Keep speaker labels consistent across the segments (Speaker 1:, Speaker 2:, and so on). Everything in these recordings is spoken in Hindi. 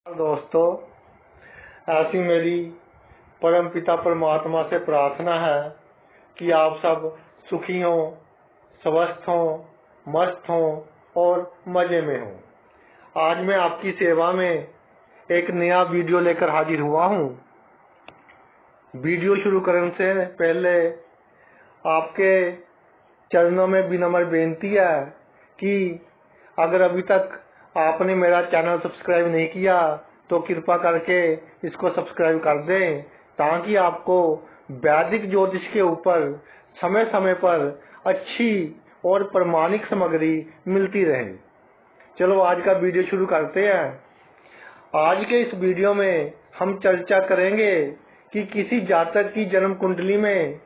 Speaker 1: दोस्तों, ऐसी मेरी परम पिता परमात्मा से प्रार्थना है कि आप सब सुखी हों, स्वस्थ हों, मस्त हों और मजे में हों। आज मैं आपकी सेवा में एक नया वीडियो लेकर हाजिर हुआ हूँ। वीडियो शुरू करने से पहले आपके चरणों में विनम्र बेनती है कि अगर अभी तक आपने मेरा चैनल सब्सक्राइब नहीं किया तो कृपा करके इसको सब्सक्राइब कर दें, ताकि आपको वैदिक ज्योतिष के ऊपर समय समय पर अच्छी और प्रमाणिक सामग्री मिलती रहे। चलो आज का वीडियो शुरू करते हैं। आज के इस वीडियो में हम चर्चा करेंगे कि किसी जातक की जन्म कुंडली में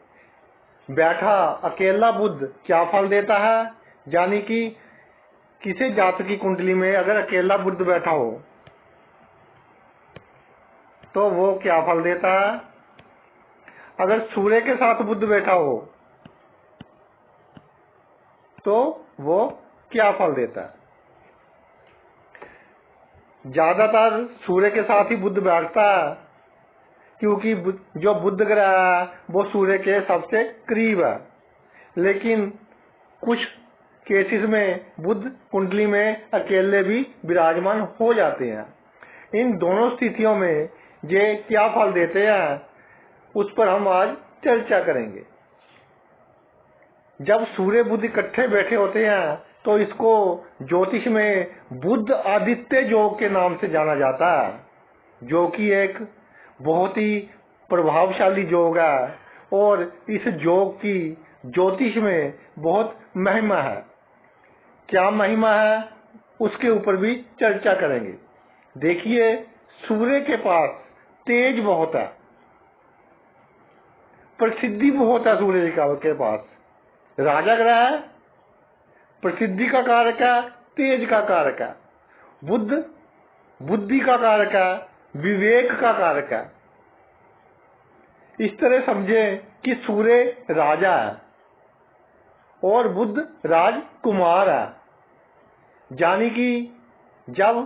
Speaker 1: बैठा अकेला बुध क्या फल देता है, यानी कि किसी जातक की कुंडली में अगर अकेला बुध बैठा हो तो वो क्या फल देता है। अगर सूर्य के साथ बुध बैठा हो तो वो क्या फल देता है। ज्यादातर सूर्य के साथ ही बुध बैठता है, क्योंकि जो बुध ग्रह है वो सूर्य के सबसे करीब है। लेकिन कुछ केसेस में बुध कुंडली में अकेले भी विराजमान हो जाते हैं। इन दोनों स्थितियों में ये क्या फल देते हैं उस पर हम आज चर्चा करेंगे। जब सूर्य बुध इकट्ठे बैठे होते हैं तो इसको ज्योतिष में बुध आदित्य योग के नाम से जाना जाता है, जो कि एक बहुत ही प्रभावशाली योग है और इस योग की ज्योतिष में बहुत महिमा है। क्या महिमा है उसके ऊपर भी चर्चा करेंगे। देखिए, सूर्य के पास तेज बहुत है, प्रसिद्धि बहुत है। सूर्य के पास राजा ग्रह है, प्रसिद्धि का कारक है, तेज का कारक है। बुध बुद्धि का कारक है, विवेक का कारक है। इस तरह समझे कि सूर्य राजा है और बुध राजकुमार है, यानी कि जब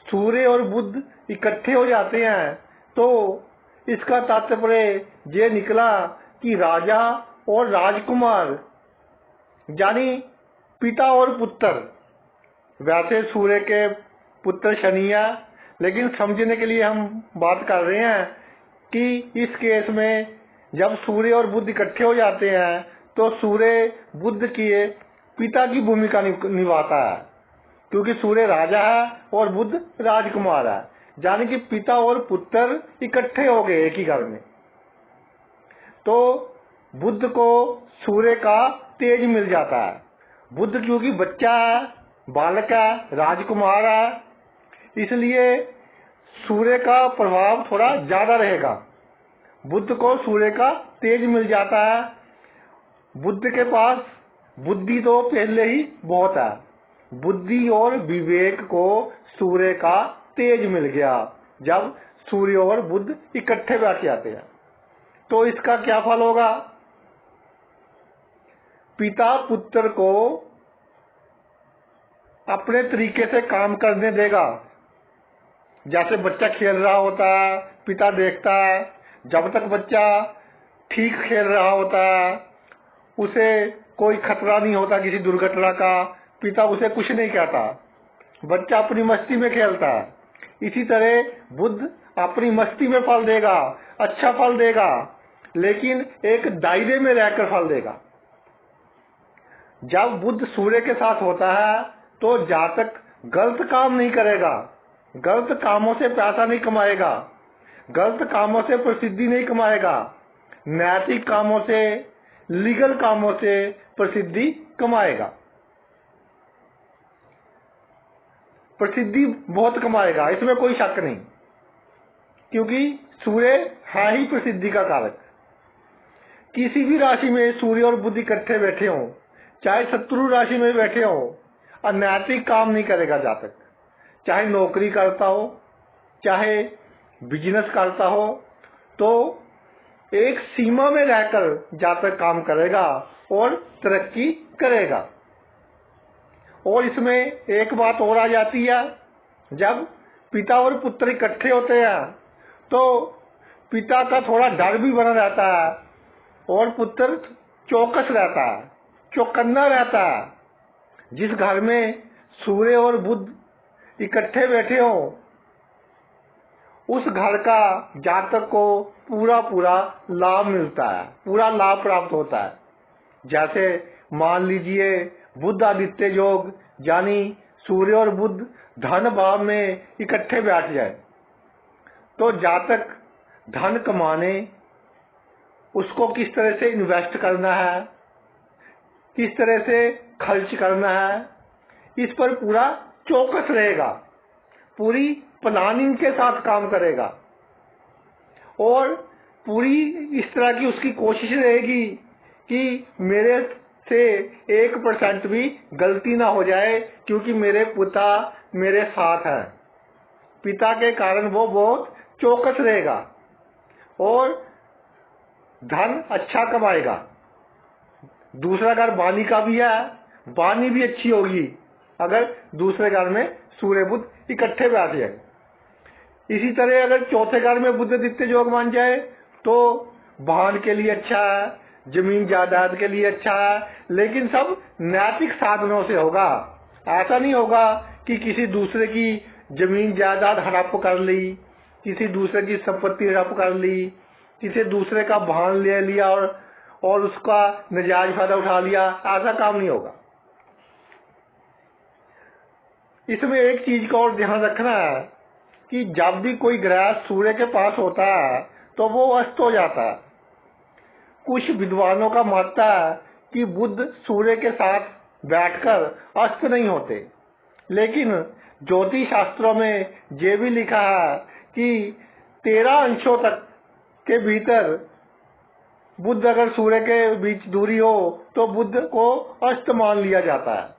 Speaker 1: सूर्य और बुध इकट्ठे हो जाते हैं तो इसका तात्पर्य ये निकला कि राजा और राजकुमार यानी पिता और पुत्र। वैसे सूर्य के पुत्र शनि है, लेकिन समझने के लिए हम बात कर रहे हैं कि इस केस में जब सूर्य और बुध इकट्ठे हो जाते हैं तो सूर्य बुध के पिता की भूमिका निभाता है, क्योंकि सूर्य राजा है और बुध राजकुमार है, यानी कि पिता और पुत्र इकट्ठे हो गए एक ही घर में। तो बुध को सूर्य का तेज मिल जाता है। बुध क्योंकि बच्चा है, बालक है, राजकुमार है, इसलिए सूर्य का प्रभाव थोड़ा ज्यादा रहेगा। बुध को सूर्य का तेज मिल जाता है। बुध के पास बुद्धि तो पहले ही बहुत है। बुद्धि और विवेक को सूर्य का तेज मिल गया जब सूर्य और बुध इकट्ठे बैठ जाते हैं। तो इसका क्या फल होगा। पिता पुत्र को अपने तरीके से काम करने देगा। जैसे बच्चा खेल रहा होता है, पिता देखता है, जब तक बच्चा ठीक खेल रहा होता है, उसे कोई खतरा नहीं होता किसी दुर्घटना का, पिता उसे कुछ नहीं कहता, बच्चा अपनी मस्ती में खेलता है। इसी तरह बुध अपनी मस्ती में फल देगा, अच्छा फल देगा, लेकिन एक दायरे में रहकर फल देगा। जब बुध सूर्य के साथ होता है तो जातक गलत काम नहीं करेगा, गलत कामों से पैसा नहीं कमाएगा, गलत कामों से प्रसिद्धि नहीं कमाएगा, नैतिक कामों से, लीगल कामों से प्रसिद्धि कमाएगा, प्रसिद्धि बहुत कमाएगा, इसमें कोई शक नहीं, क्योंकि सूर्य है ही प्रसिद्धि का कारक। किसी भी राशि में सूर्य और बुध इकट्ठे बैठे हों, चाहे शत्रु राशि में बैठे हो, अनैतिक काम नहीं करेगा जातक। चाहे नौकरी करता हो, चाहे बिजनेस करता हो, तो एक सीमा में रहकर जातक काम करेगा और तरक्की करेगा। और इसमें एक बात और आ जाती है, जब पिता और पुत्र इकट्ठे होते हैं तो पिता का थोड़ा डर भी बना रहता है और पुत्र चौकस रहता है, चौकन्ना रहता है। जिस घर में सूर्य और बुध इकट्ठे बैठे हो उस घर का जातक को पूरा पूरा लाभ मिलता है, पूरा लाभ प्राप्त होता है। जैसे मान लीजिए बुध आदित्य योग यानी सूर्य और बुध धन भाव में इकट्ठे बैठ जाए तो जातक धन कमाने, उसको किस तरह से इन्वेस्ट करना है, किस तरह से खर्च करना है, इस पर पूरा चौकस रहेगा, पूरी प्लानिंग के साथ काम करेगा और पूरी इस तरह की उसकी कोशिश रहेगी कि मेरे से 1% भी गलती ना हो जाए, क्योंकि मेरे पिता मेरे साथ है। पिता के कारण वो बहुत चौकस रहेगा और धन अच्छा कमाएगा। दूसरा घर वाणी का भी है, वाणी भी अच्छी होगी अगर दूसरे घर में सूर्य बुध इकट्ठे बैठ जाए। इसी तरह अगर चौथे घर में बुध आदित्य योग मान जाए तो वाहन के लिए अच्छा है, जमीन जायदाद के लिए अच्छा है, लेकिन सब नैतिक साधनों से होगा। ऐसा नहीं होगा कि किसी दूसरे की जमीन जायदाद हड़प कर ली, किसी दूसरे की संपत्ति हड़प कर ली, किसी दूसरे का वाहन ले लिया और उसका नाजायज फायदा उठा लिया, ऐसा काम नहीं होगा। इसमें एक चीज का और ध्यान रखना है कि जब भी कोई ग्रह सूर्य के पास होता है तो वो अस्त हो जाता है। कुछ विद्वानों का मानता है कि बुध सूर्य के साथ बैठकर अस्त नहीं होते, लेकिन ज्योतिष शास्त्रों में ये भी लिखा है कि 13 अंशों तक के भीतर बुध अगर सूर्य के बीच दूरी हो तो बुध को अस्त मान लिया जाता है।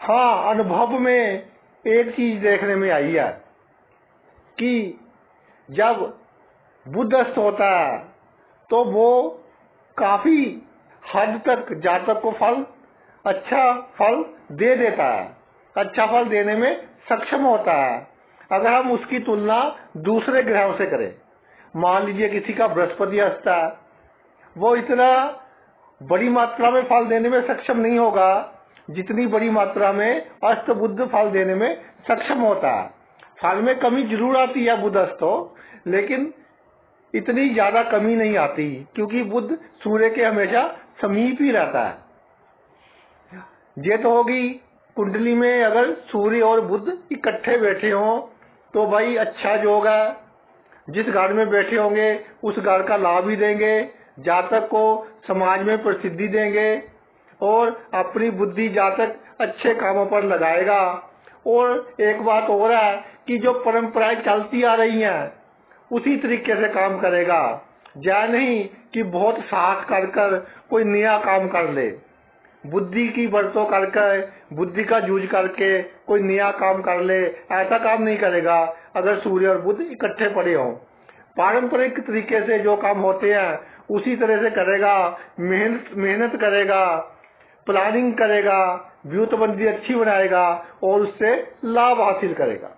Speaker 1: हाँ, अनुभव में एक चीज देखने में आई है कि जब बुध अस्त होता है तो वो काफी हद तक जातक को अच्छा फल दे देता है, अच्छा फल देने में सक्षम होता है। अगर हम उसकी तुलना दूसरे ग्रहों से करें, मान लीजिए किसी का बृहस्पति अस्त है, वो इतना बड़ी मात्रा में फल देने में सक्षम नहीं होगा जितनी बड़ी मात्रा में अस्त बुध फल देने में सक्षम होता है। फल में कमी जरूर आती है बुध अस्त हो, लेकिन इतनी ज्यादा कमी नहीं आती क्योंकि बुध सूर्य के हमेशा समीप ही रहता है। ये तो होगी कुंडली में अगर सूर्य और बुध इकट्ठे बैठे हों तो भाई अच्छा योग है। जिस घर में बैठे होंगे उस घर का लाभ ही देंगे, जातक को समाज में प्रसिद्धि देंगे और अपनी बुद्धि जातक अच्छे कामों पर लगाएगा। और एक बात और है कि जो परंपराएं चलती आ रही हैं उसी तरीके से काम करेगा, या नहीं कि बहुत साहस कर कोई नया काम कर ले, बुद्धि की बरतों करके, बुद्धि का यूज करके कोई नया काम कर ले, ऐसा काम नहीं करेगा अगर सूर्य और बुध इकट्ठे पड़े हों। पारंपरिक तरीके से जो काम होते हैं उसी तरह से करेगा, मेहनत करेगा, प्लानिंग करेगा, व्यूतबंदी अच्छी बनाएगा और उससे लाभ हासिल करेगा।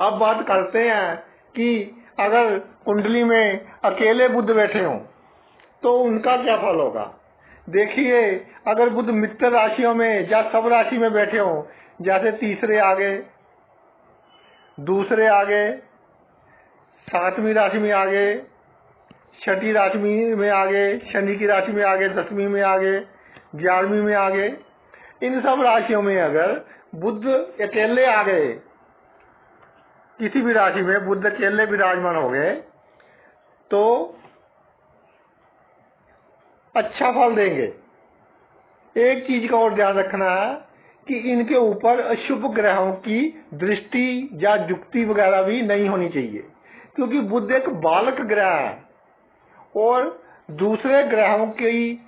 Speaker 1: अब बात करते हैं कि अगर कुंडली में अकेले बुध बैठे हों तो उनका क्या फल होगा। देखिए, अगर बुध मित्र राशियों में या सब राशि में बैठे हों, जैसे तीसरे आगे, दूसरे आगे, 7वीं राशि में आगे, 6ठी राशि में आगे, शनि की राशि में आगे, 10वीं में आगे, 11वीं में आगे, इन सब राशियों में अगर बुध अकेले आ गए, किसी भी राशि में बुध अकेले विराजमान हो गए तो अच्छा फल देंगे। एक चीज का और ध्यान रखना है कि इनके ऊपर अशुभ ग्रहों की दृष्टि या युक्ति वगैरह भी नहीं होनी चाहिए, क्योंकि बुध एक बालक ग्रह है और दूसरे ग्रहों की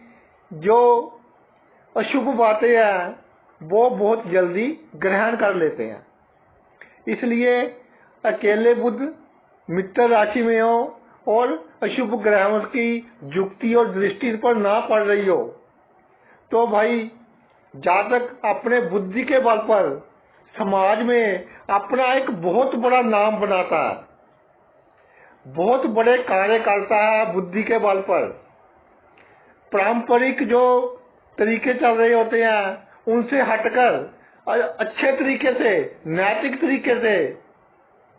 Speaker 1: जो अशुभ बातें हैं वो बहुत जल्दी ग्रहण कर लेते हैं। इसलिए अकेले बुध मित्र राशि में हो और अशुभ ग्रहों की युक्ति और दृष्टि पर ना पड़ रही हो तो भाई जातक अपने बुद्धि के बल पर समाज में अपना एक बहुत बड़ा नाम बनाता है, बहुत बड़े कार्य करता है बुद्धि के बल पर। पारंपरिक जो तरीके चल रहे होते हैं उनसे हटकर अच्छे तरीके से, नैतिक तरीके से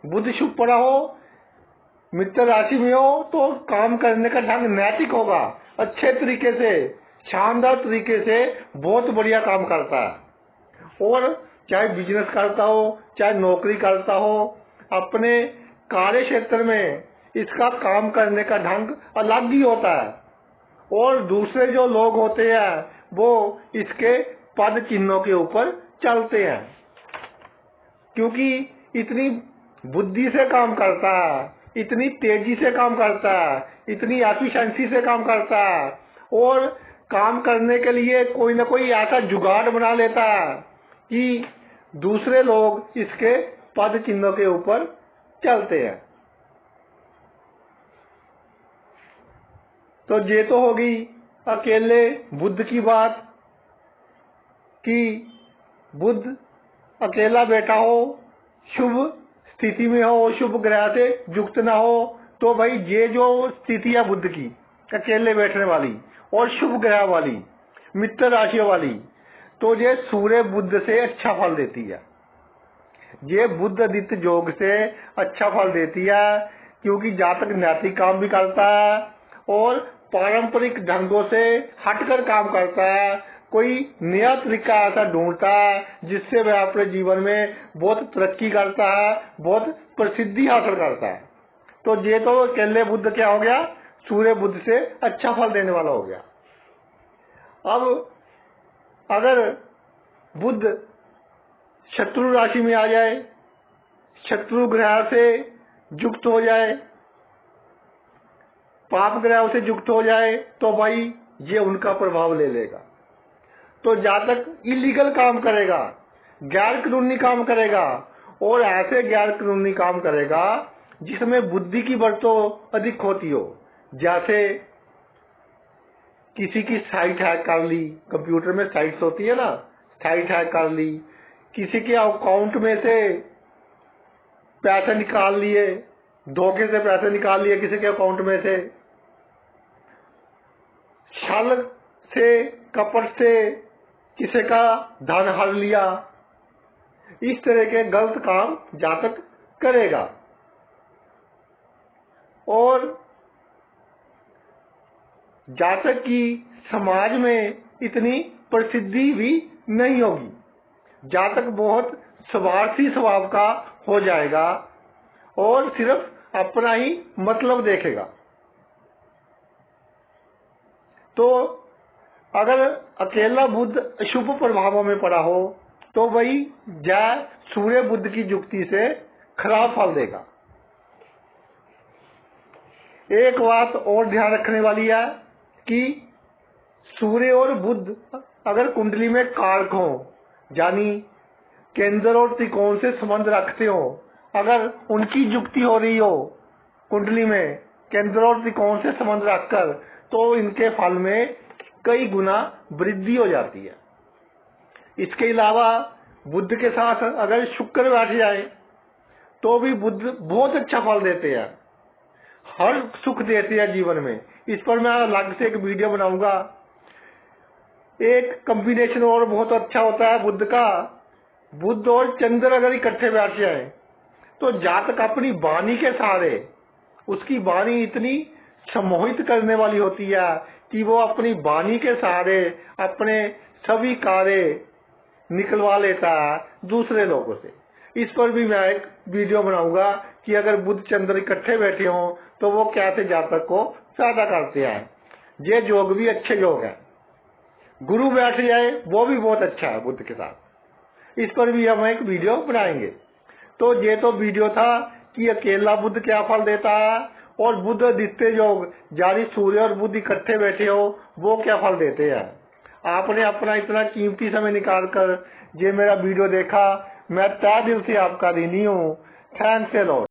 Speaker 1: बुद्ध शुभ पड़ा हो, मित्र राशि में हो तो काम करने का ढंग नैतिक होगा, अच्छे तरीके से, शानदार तरीके से बहुत बढ़िया काम करता है। और चाहे बिजनेस करता हो, चाहे नौकरी करता हो, अपने कार्य क्षेत्र में इसका काम करने का ढंग अलग ही होता है। और दूसरे जो लोग होते हैं वो इसके पद चिन्हों के ऊपर चलते हैं, क्योंकि इतनी बुद्धि से काम करता है, इतनी तेजी से काम करता है, इतनी एफिशिएंसी से काम करता है, और काम करने के लिए कोई ना कोई ऐसा जुगाड़ बना लेता है कि दूसरे लोग इसके पद चिन्हों के ऊपर चलते हैं। तो ये तो होगी अकेले बुद्ध की बात कि बुद्ध अकेला बैठा हो, शुभ स्थिति में हो, शुभ ग्रह से युक्त ना हो, तो भाई ये जो स्थिति है बुद्ध की, अकेले बैठने वाली और शुभ ग्रह वाली, मित्र राशि वाली, तो ये सूर्य बुद्ध से अच्छा फल देती है। ये बुद्ध आदित्य योग से अच्छा फल देती है, क्योंकि जातक नैतिक काम भी करता है और पारंपरिक ढंगों से हटकर काम करता है, कोई नया तरीका ऐसा ढूंढता है जिससे वह अपने जीवन में बहुत तरक्की करता है, बहुत प्रसिद्धि हासिल करता है। तो ये तो अकेले बुद्ध क्या हो गया, सूर्य बुद्ध से अच्छा फल देने वाला हो गया। अब अगर बुद्ध शत्रु राशि में आ जाए, शत्रु ग्रह से युक्त हो जाए, पाप ग्रह से युक्त हो जाए, तो भाई ये उनका प्रभाव ले लेगा। तो जातक इलीगल काम करेगा, गैर कानूनी काम करेगा, और ऐसे गैर कानूनी काम करेगा जिसमें बुद्धि की बरतों अधिक होती हो। जैसे किसी की साइट हैक कर ली, कंप्यूटर में साइट्स होती है ना, साइट हैक कर ली, किसी के अकाउंट में से पैसे निकाल लिए, धोखे से पैसे निकाल लिए किसी के अकाउंट में से, छल से, कपट से किसी का धन हर लिया, इस तरह के गलत काम जातक करेगा। और जातक की समाज में इतनी प्रसिद्धि भी नहीं होगी, जातक बहुत स्वार्थी स्वभाव का हो जाएगा और सिर्फ अपना ही मतलब देखेगा। तो अगर अकेला बुद्ध अशुभ प्रभावों में पड़ा हो तो वही जय सूर्य बुद्ध की युक्ति से खराब फल देगा। एक बात और ध्यान रखने वाली है कि सूर्य और बुद्ध अगर कुंडली में कारक हो, यानी केंद्र और त्रिकोण से संबंध रखते हो, अगर उनकी युक्ति हो रही हो कुंडली में केंद्र और त्रिकोण से संबंध रखकर, तो इनके फल में कई गुना वृद्धि हो जाती है। इसके अलावा बुद्ध के साथ अगर शुक्र बैठ जाए तो भी बुद्ध बहुत अच्छा फल देते हैं, हर सुख देते हैं जीवन में। इस पर मैं अलग से एक वीडियो बनाऊंगा। एक कॉम्बिनेशन और बहुत अच्छा होता है बुद्ध का, बुद्ध और चंद्र अगर इकट्ठे बैठ जाए तो जातक अपनी वाणी के सहारे, उसकी वाणी इतनी सम्मोहित करने वाली होती है कि वो अपनी वाणी के सहारे अपने सभी कार्य निकलवा लेता है दूसरे लोगों से। इस पर भी मैं एक वीडियो बनाऊंगा कि अगर बुध चंद्र इकट्ठे बैठे हों तो वो कैसे जातक को फायदा करते हैं। ये योग भी अच्छे योग है। गुरु बैठ जाए वो भी बहुत अच्छा है बुद्ध के साथ। इस पर भी हम एक वीडियो बनाएंगे। तो ये तो वीडियो था कि अकेला बुद्ध क्या फल देता है और बुद्ध आदित्य योग यानी सूर्य और बुद्ध इकट्ठे बैठे हो वो क्या फल देते हैं। आपने अपना इतना कीमती समय निकाल कर ये मेरा वीडियो देखा, मैं तहे दिल से आपका ऋणी हूँ। Thanks a lot.